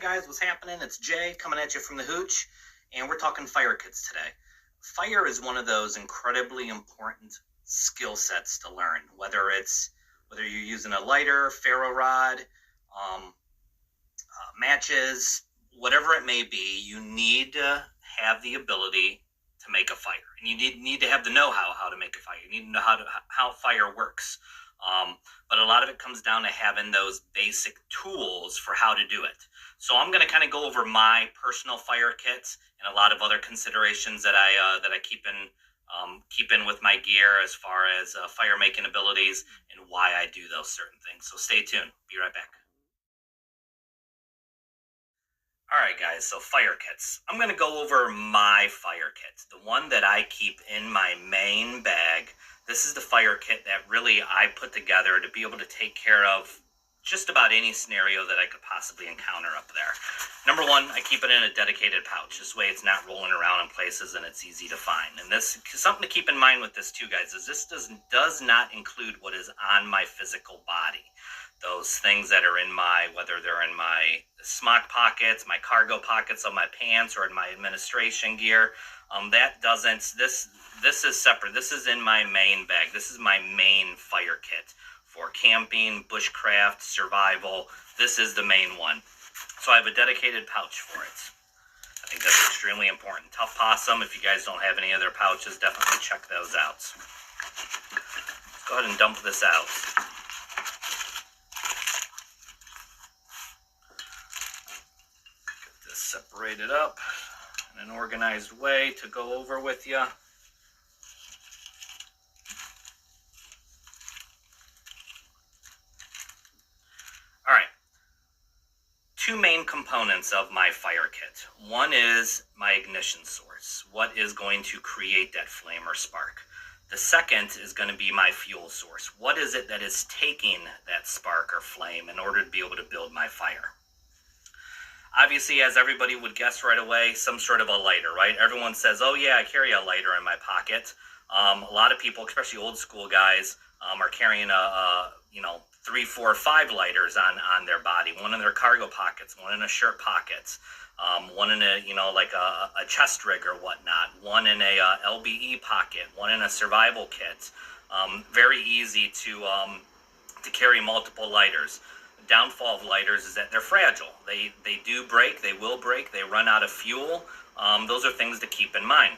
guys, what's happening? It's Jay coming at you from the Hooch, and we're talking fire kits today. Fire is one of those incredibly important skill sets to learn, whether you're using a lighter, ferro rod, matches, whatever it may be. You need to have the ability to make a fire, and you need to have the know-how to make a fire. You need to know how fire works. But a lot of it comes down to having those basic tools for how to do it. So I'm going to kind of go over my personal fire kits and a lot of other considerations that I keep in with my gear as far as fire making abilities and why I do those certain things. So stay tuned. Be right back. All right, guys, so fire kits. I'm going to go over my fire kit, the one that I keep in my main bag. This is the fire kit that really I put together to be able to take care of just about any scenario that I could possibly encounter up there. Number one, I keep it in a dedicated pouch. This way it's not rolling around in places and it's easy to find. And this, something to keep in mind with this too, guys, is this does not include what is on my physical body. Those things that are in whether they're in my smock pockets, my cargo pockets of my pants, or in my administration gear, this is separate. This is in my main bag. This is my main fire kit for camping, bushcraft, survival. This is the main one. So I have a dedicated pouch for it. I think that's extremely important. Tough Possum, if you guys don't have any other pouches, definitely check those out. Let's go ahead and dump this out. Get this separated up in an organized way to go over with you. All right, two main components of my fire kit. One is my ignition source, what is going to create that flame or spark. The second is going to be my fuel source. What is it that is taking that spark or flame in order to be able to build my fire? Obviously, as everybody would guess right away, some sort of a lighter, right? Everyone says, oh yeah, I carry a lighter in my pocket. A lot of people, especially old school guys, are carrying 3, 4, 5 lighters on their body. One in their cargo pockets, one in a shirt pocket, one in a chest rig or whatnot, one in a LBE pocket, one in a survival kit. Very easy to carry multiple lighters. Downfall of lighters is that they're fragile. They do break, they will break, they run out of fuel. Those are things to keep in mind.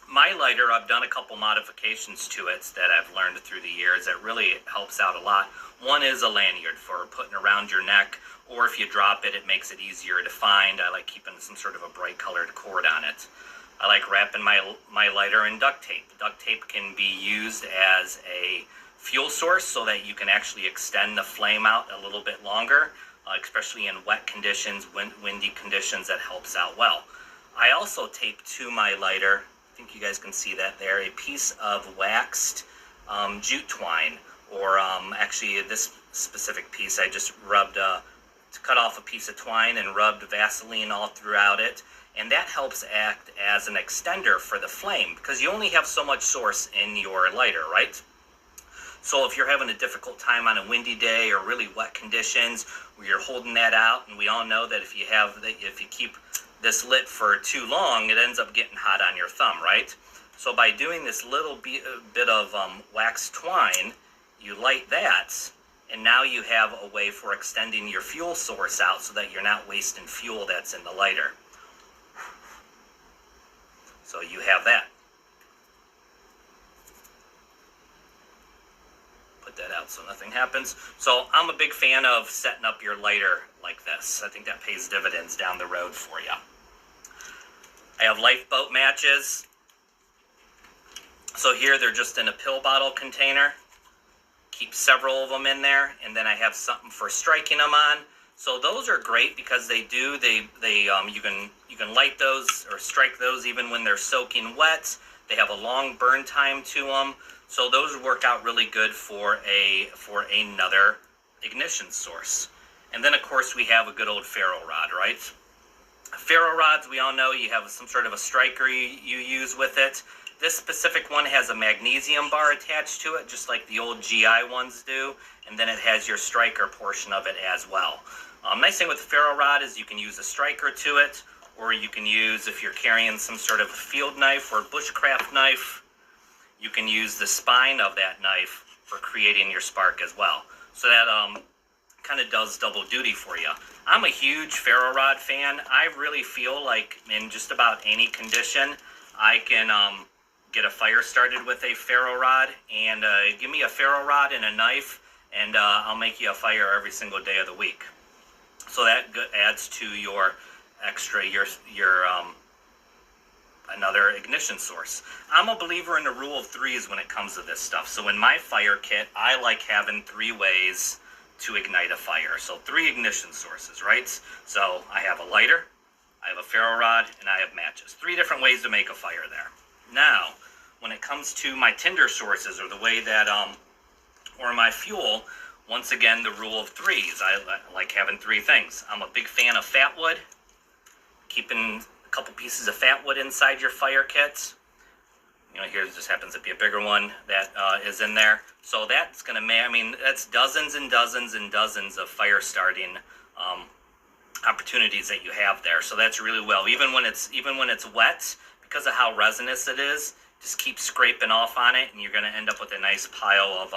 My lighter, I've done a couple modifications to it that I've learned through the years that really helps out a lot. One is a lanyard for putting around your neck, or if you drop it, it makes it easier to find. I like keeping some sort of a bright colored cord on it. I like wrapping my lighter in duct tape. Duct tape can be used as a fuel source so that you can actually extend the flame out a little bit longer, especially in wet conditions, windy conditions. That helps out well. I also tape to my lighter, I think you guys can see that there, a piece of waxed jute twine, or actually this specific piece I just cut off a piece of twine and rubbed Vaseline all throughout it, and that helps act as an extender for the flame because you only have so much source in your lighter, right? So if you're having a difficult time on a windy day or really wet conditions where you're holding that out, and we all know that if you keep this lit for too long, it ends up getting hot on your thumb, right? So by doing this little bit of wax twine, you light that, and now you have a way for extending your fuel source out so that you're not wasting fuel that's in the lighter. So you have that. That out so nothing happens. So I'm a big fan of setting up your lighter like this. I think that pays dividends down the road for you. I have lifeboat matches. So here they're just in a pill bottle container. Keep several of them in there, and then I have something for striking them on. So those are great because you can light those or strike those even when they're soaking wet. They have a long burn time to them. So those work out really good for another ignition source. And then of course we have a good old ferro rod, right? Ferro rods, we all know you have some sort of a striker you use with it. This specific one has a magnesium bar attached to it, just like the old GI ones do. And then it has your striker portion of it as well. Nice thing with the ferro rod is you can use a striker to it, or you can use, if you're carrying some sort of field knife or bushcraft knife, you can use the spine of that knife for creating your spark as well. So that kind of does double duty for you. I'm a huge ferro rod fan. I really feel like in just about any condition, I can get a fire started with a ferro rod. And give me a ferro rod and a knife, and I'll make you a fire every single day of the week. So that adds to your extra, another ignition source. I'm a believer in the rule of threes when it comes to this stuff. So in my fire kit, I like having 3 ways to ignite a fire. So 3 ignition sources, right? So I have a lighter, I have a ferro rod, and I have matches. 3 different ways to make a fire there. Now, when it comes to my tinder sources, or the way that, or my fuel, once again, the rule of threes. I like having 3 things. I'm a big fan of fat wood, keeping a couple pieces of fat wood inside your fire kits. You know, here just happens to be a bigger one that is in there. So that's going to, that's dozens and dozens and dozens of fire starting opportunities that you have there. So that's really well. Even when it's wet, because of how resinous it is, just keep scraping off on it, and you're going to end up with a nice pile of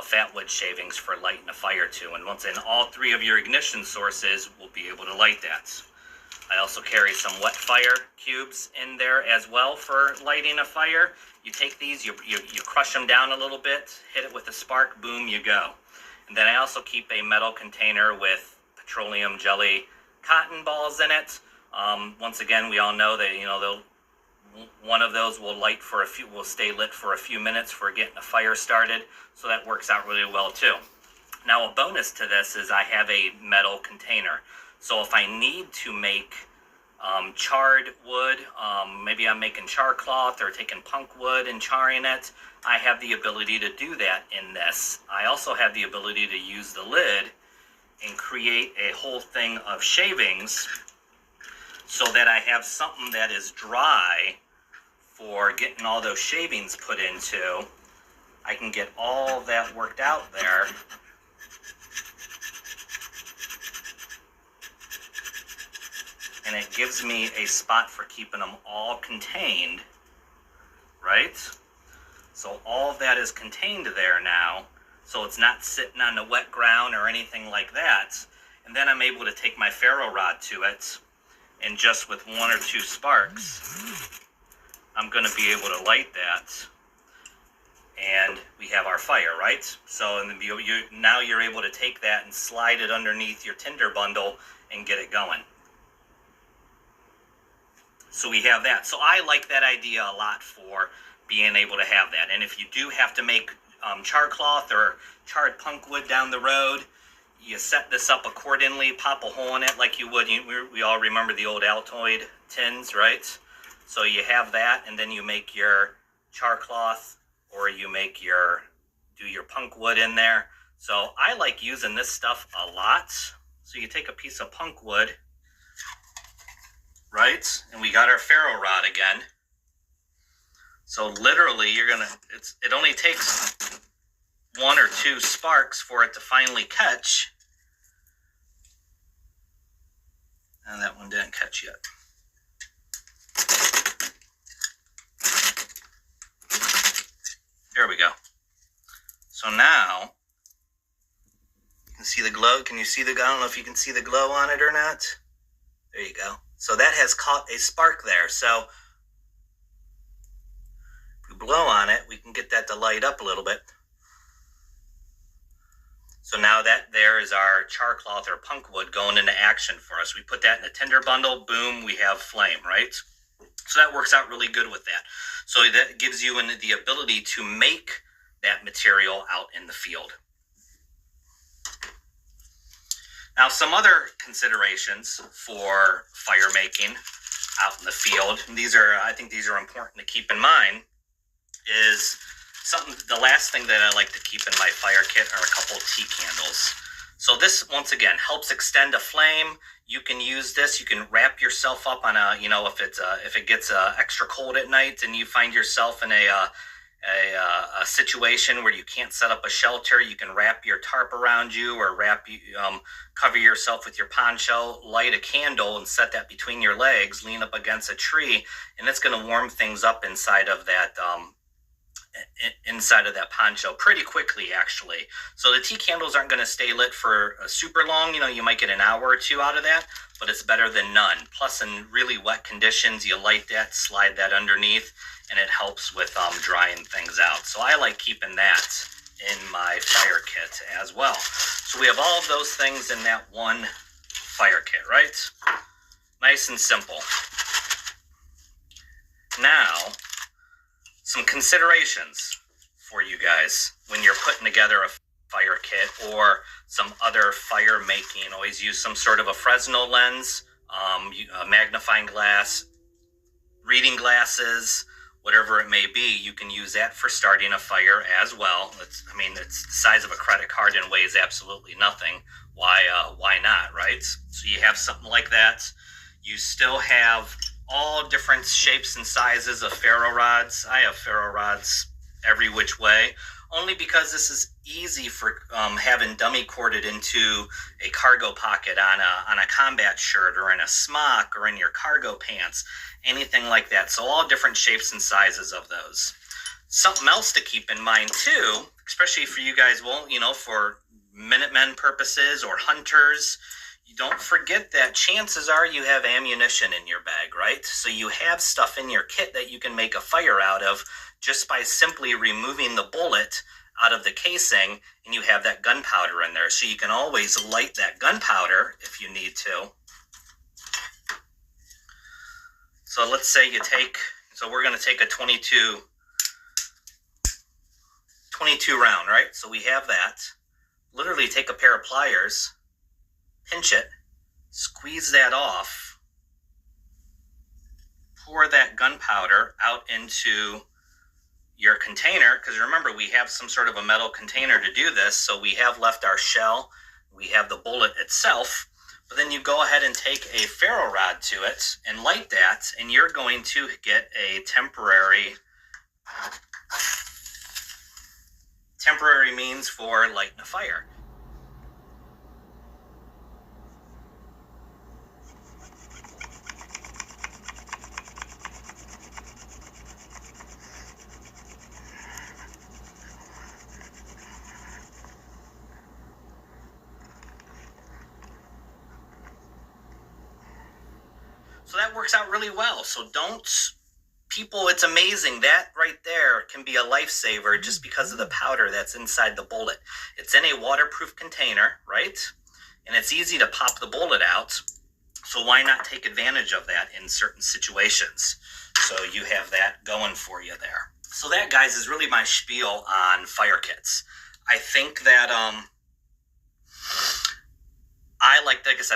fat wood shavings for lighting a fire too. And once in, all 3 of your ignition sources will be able to light that. I also carry some wet fire cubes in there as well for lighting a fire. You take these, you crush them down a little bit, hit it with a spark, boom, you go. And then I also keep a metal container with petroleum jelly cotton balls in it. Once again, we all know that, you know, one of those will stay lit for a few minutes for getting a fire started. So that works out really well too. Now, a bonus to this is I have a metal container. So if I need to make charred wood, maybe I'm making char cloth or taking punk wood and charring it, I have the ability to do that in this. I also have the ability to use the lid and create a whole thing of shavings so that I have something that is dry for getting all those shavings put into. I can get all that worked out there. And it gives me a spot for keeping them all contained, right? So all of that is contained there now, so it's not sitting on the wet ground or anything like that. And then I'm able to take my ferro rod to it, and just with 1 or 2 sparks, I'm going to be able to light that, and we have our fire, right? So now you're able to take that and slide it underneath your tinder bundle and get it going. So we have that. So I like that idea a lot for being able to have that. And if you do have to make char cloth or charred punk wood down the road, you set this up accordingly, pop a hole in it like you would. We all remember the old Altoid tins, right? So you have that, and then you make your char cloth, or you do your punk wood in there. So I like using this stuff a lot. So you take a piece of punk wood, right? And we got our ferro rod again. So literally it only takes 1 or 2 sparks for it to finally catch. And that one didn't catch yet. There we go. So now, you can see the glow. Can you see I don't know if you can see the glow on it or not. There you go. So that has caught a spark there. So if we blow on it, we can get that to light up a little bit. So now that there is our char cloth or punk wood going into action for us. We put that in a tinder bundle, boom, we have flame, right? So that works out really good with that. So that gives you the ability to make that material out in the field. Now, some other considerations for fire making out in the field, and I think these are important to keep in mind, is the last thing that I like to keep in my fire kit are a couple of tea candles. So this, once again, helps extend a flame. You can use this. You can wrap yourself up on if it gets extra cold at night and you find yourself in a situation where you can't set up a shelter, you can wrap your tarp around you or cover yourself with your poncho, light a candle and set that between your legs, lean up against a tree, and it's going to warm things up inside of that poncho pretty quickly, actually. So the tea candles aren't going to stay lit for super long. You might get an hour or two out of that, but it's better than none. Plus, in really wet conditions, you light that, slide that underneath, and it helps with drying things out. So I like keeping that in my fire kit as well. So we have all of those things in that one fire kit, right? Nice and simple. Now, some considerations for you guys when you're putting together a fire kit or some other fire making. Always use some sort of a Fresnel lens, a magnifying glass, reading glasses, whatever it may be. You can use that for starting a fire as well. It's the size of a credit card and weighs absolutely nothing. Why not, right? So you have something like that. You still have all different shapes and sizes of ferro rods. I have ferro rods every which way, only because this is easy for having dummy corded into a cargo pocket on a combat shirt or in a smock or in your cargo pants, anything like that. So all different shapes and sizes of those. Something else to keep in mind too, especially for you guys, for Minutemen purposes or hunters, you don't forget that chances are you have ammunition in your bag, right? So you have stuff in your kit that you can make a fire out of just by simply removing the bullet out of the casing, and you have that gunpowder in there. So you can always light that gunpowder if you need to. So let's say we're going to take a 22 round, right? So we have that. Literally take a pair of pliers, pinch it, squeeze that off, pour that gunpowder out into your container, because remember, we have some sort of a metal container to do this, so we have left our shell, we have the bullet itself, but then you go ahead and take a ferro rod to it and light that, and you're going to get a temporary means for lighting a fire. So that works out really well. So it's amazing. That right there can be a lifesaver just because of the powder that's inside the bullet. It's in a waterproof container, right? And it's easy to pop the bullet out. So why not take advantage of that in certain situations? So you have that going for you there. So that, guys, is really my spiel on fire kits. I think that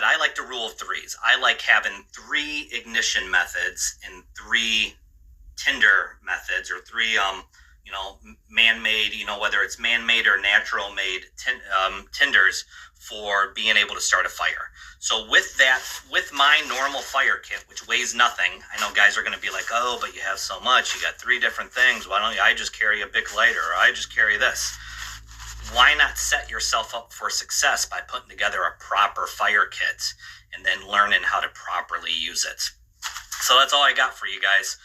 I like the rule of threes. I like having 3 ignition methods and 3 tinder methods, or 3 man-made, whether it's man-made or natural-made tinders for being able to start a fire. So with my normal fire kit, which weighs nothing, I know guys are going to be like, oh, but you have so much, you got 3 different things, why don't I just carry a Bic lighter, or I just carry this? Why not set yourself up for success by putting together a proper fire kit and then learning how to properly use it? So that's all I got for you guys.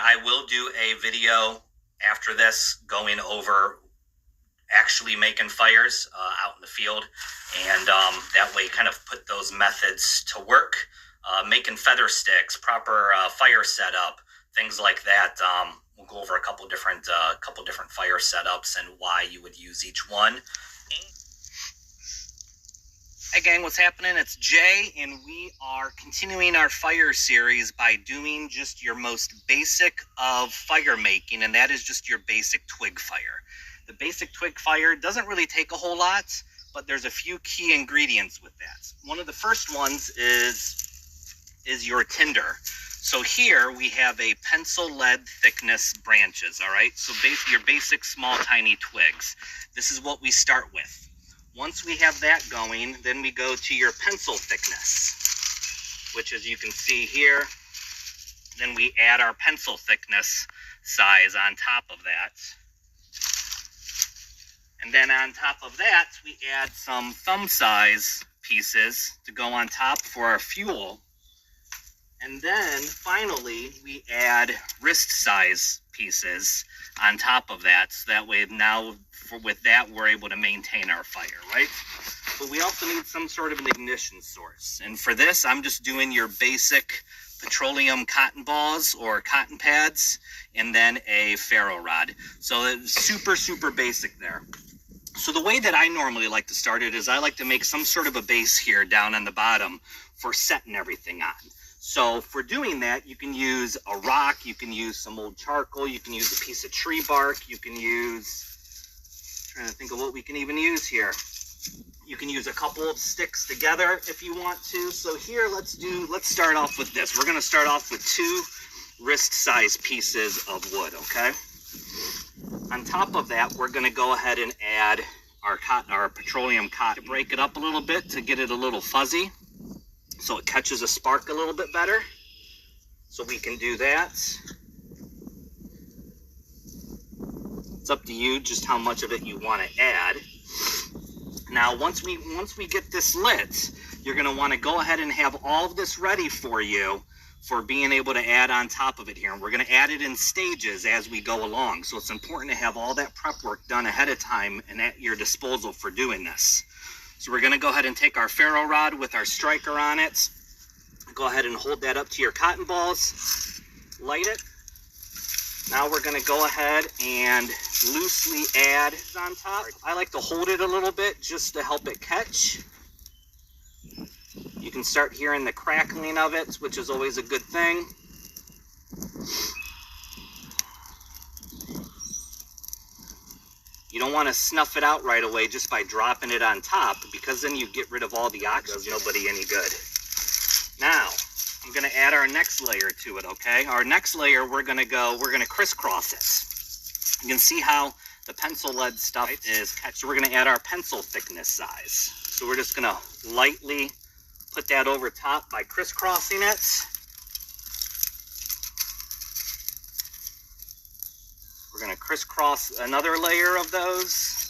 I will do a video after this going over actually making fires out in the field, and that way kind of put those methods to work, making feather sticks, proper fire setup, things like that. We'll go over a couple different fire setups and why you would use each one. Hey gang, what's happening? It's Jay, and we are continuing our fire series by doing just your most basic of fire making, and that is just your basic twig fire. The basic twig fire doesn't really take a whole lot, but there's a few key ingredients with that. One of the first ones is your tinder. So here we have a pencil lead thickness branches, all right? So your basic small tiny twigs. This is what we start with. Once we have that going, then we go to your pencil thickness, which as you can see here, then we add our pencil thickness size on top of that. And then on top of that, we add some thumb size pieces to go on top for our fuel. And then finally, we add wrist size pieces on top of that. So that way now, with that, we're able to maintain our fire, right? But we also need some sort of an ignition source. And for this, I'm just doing your basic petroleum cotton balls or cotton pads, and then a ferro rod. So it's super, super basic there. So the way that I normally like to start it is I like to make some sort of a base here down on the bottom for setting everything on. So for doing that, you can use a rock, you can use some old charcoal, you can use a piece of tree bark, you can use, I'm trying to think of what we can even use here. You can use a couple of sticks together if you want to. So here, let's start off with this. We're gonna start off with 2 wrist-sized pieces of wood, okay? On top of that, we're gonna go ahead and add our petroleum cotton to break it up a little bit to get it a little fuzzy, so it catches a spark a little bit better. So we can do that. It's up to you just how much of it you want to add. Now, once we get this lit, you're going to want to go ahead and have all of this ready for you for being able to add on top of it here. And we're going to add it in stages as we go along. So it's important to have all that prep work done ahead of time and at your disposal for doing this. So we're going to go ahead and take our ferro rod with our striker on it. Go ahead and hold that up to your cotton balls. Light it. Now we're going to go ahead and loosely add on top. I like to hold it a little bit just to help it catch. You can start hearing the crackling of it, which is always a good thing. You don't want to snuff it out right away just by dropping it on top, because then you get rid of all the oxygen. It does nobody any good. Now, I'm going to add our next layer to it, okay? Our next layer, we're going to crisscross it. You can see how the pencil lead stuff is catched. So we're going to add our pencil thickness size. So we're just going to lightly put that over top by crisscrossing it. We're going to crisscross another layer of those.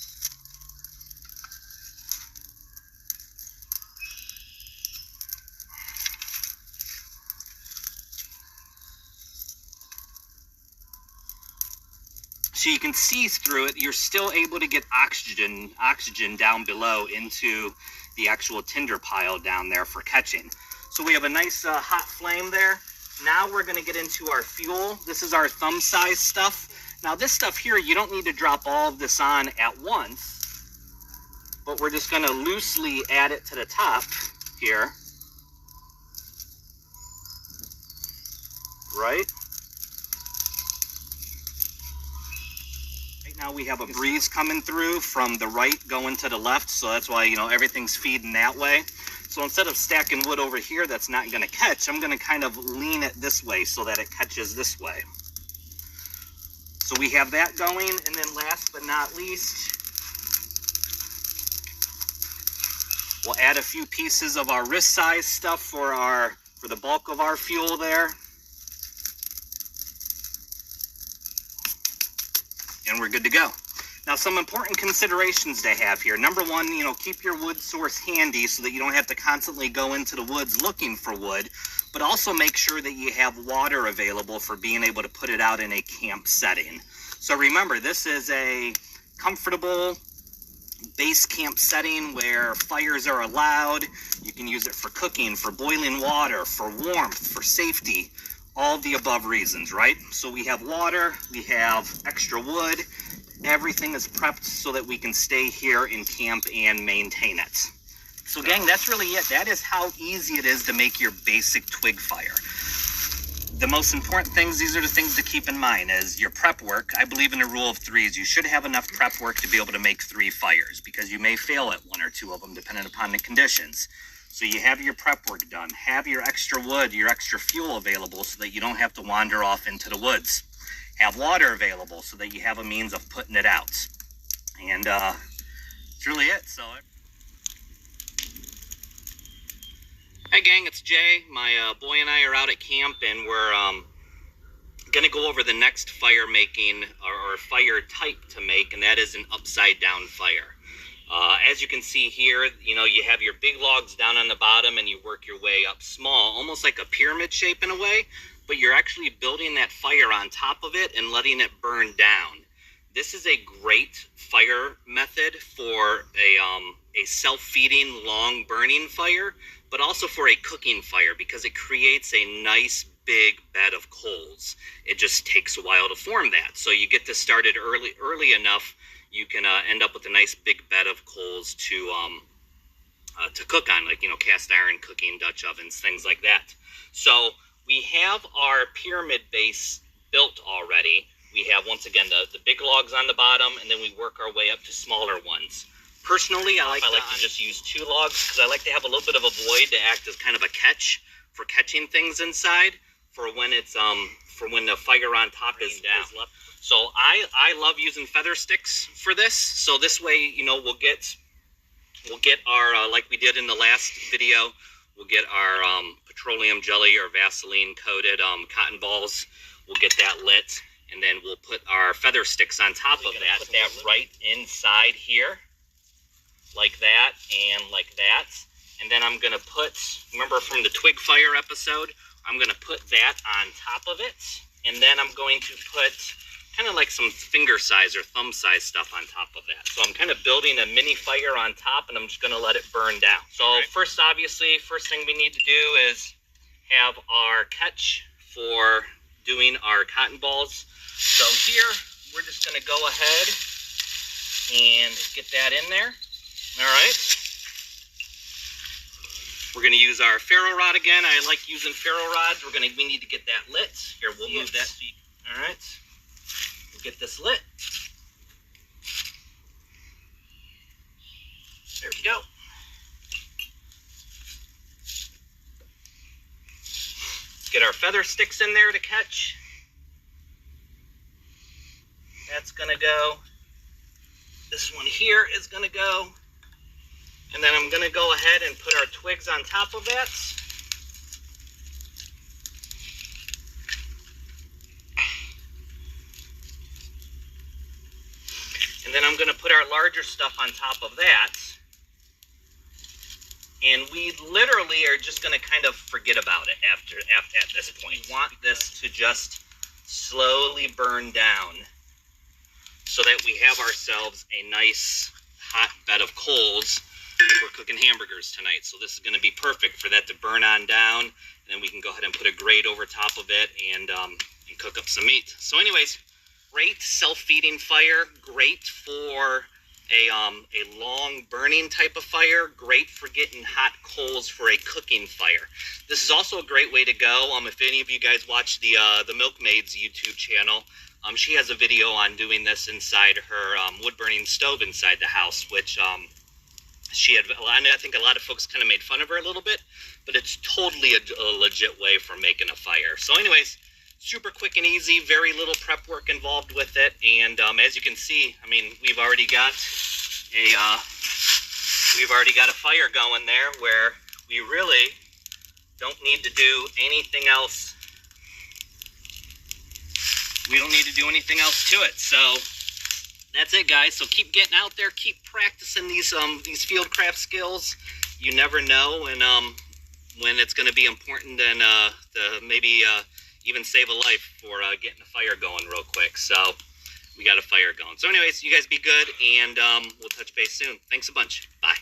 So you can see through it, you're still able to get oxygen down below into the actual tinder pile down there for catching. So we have a nice hot flame there. Now we're going to get into our fuel. This is our thumb size stuff. Now this stuff here, you don't need to drop all of this on at once, but we're just going to loosely add it to the top here. Right? Right now we have a breeze coming through from the right going to the left, so that's why, you know, everything's feeding that way. So instead of stacking wood over here that's not going to catch, I'm going to kind of lean it this way so that it catches this way. So we have that going, and then last but not least, we'll add a few pieces of our wrist size stuff for the bulk of our fuel there. And we're good to go. Now, some important considerations to have here. Number one, you know, keep your wood source handy so that you don't have to constantly go into the woods looking for wood, but also make sure that you have water available for being able to put it out in a camp setting. So remember, this is a comfortable base camp setting where fires are allowed. You can use it for cooking, for boiling water, for warmth, for safety, all the above reasons, right? So we have water, we have extra wood, everything is prepped so that we can stay here in camp and maintain it. So gang, that's really it. That is how easy it is to make your basic twig fire. The most important things, these are the things to keep in mind, is your prep work. I believe in the rule of threes. You should have enough prep work to be able to make 3 fires, because you may fail at 1 or 2 of them depending upon the conditions. So you have your prep work done, have your extra wood, your extra fuel available so that you don't have to wander off into the woods. Have water available so that you have a means of putting it out. And that's really it. So, hey gang, it's Jay. My boy and I are out at camp, and we're Going to go over the next fire making or fire type to make, and that is an upside down fire. As you can see here, you know, you have your big logs down on the bottom and you work your way up small, almost like a pyramid shape in a way, but you're actually building that fire on top of it and letting it burn down. This is a great fire method for a self-feeding, long burning fire, but also for a cooking fire because it creates a nice big bed of coals. It just takes a while to form that. So you get this started early enough, you can end up with a nice big bed of coals to cook on, like, you know, cast iron cooking, Dutch ovens, things like that. So we have our pyramid base built already. We have, once again, the big logs on the bottom, and then we work our way up to smaller ones. Personally, I like to just use 2 logs because I like to have a little bit of a void to act as kind of a catch for catching things inside for when it's for when the fire on top is down. So I love using feather sticks for this. So this way, you know, we'll get our like we did in the last video, we'll get our petroleum jelly or Vaseline coated cotton balls. We'll get that lit, and then we'll put our feather sticks on top of that. Put that right inside here, like that and like that. And then I'm gonna put, remember from the twig fire episode, I'm gonna put that on top of it, and then I'm going to put kind of like some finger size or thumb size stuff on top of that. So I'm kind of building a mini fire on top, and I'm just gonna let it burn down. So first thing we need to do is have our catch for doing our cotton balls. So here, we're just gonna go ahead and get that in there. All right. We're gonna use our ferro rod again. I like using ferro rods. We need to get that lit. Here, we'll move that. All right. We'll get this lit. There we go. Get our feather sticks in there to catch. That's gonna go. This one here is gonna go. And then I'm gonna go ahead and put our twigs on top of that. And then I'm gonna put our larger stuff on top of that. And we literally are just gonna kind of forget about it at this point. We want this to just slowly burn down so that we have ourselves a nice hot bed of coals. We're cooking hamburgers tonight, so this is going to be perfect for that to burn on down, and then we can go ahead and put a grate over top of it and cook up some meat. So anyways, great self-feeding fire, great for a long burning type of fire, great for getting hot coals for a cooking fire. This is also a great way to go. If any of you guys watch the Milkmaid's YouTube channel, she has a video on doing this inside her wood burning stove inside the house, which she had, I think a lot of folks kind of made fun of her a little bit, but it's totally a legit way for making a fire. So anyways, super quick and easy, very little prep work involved with it. And as you can see, I mean, we've already got a fire going there where we really don't need to do anything else. We don't need to do anything else to it. So that's it, guys. So keep getting out there, keep practicing these fieldcraft skills. You never know when it's going to be important and to maybe even save a life for getting a fire going real quick. So we got a fire going. So anyways, you guys be good, and we'll touch base soon. Thanks a bunch. Bye.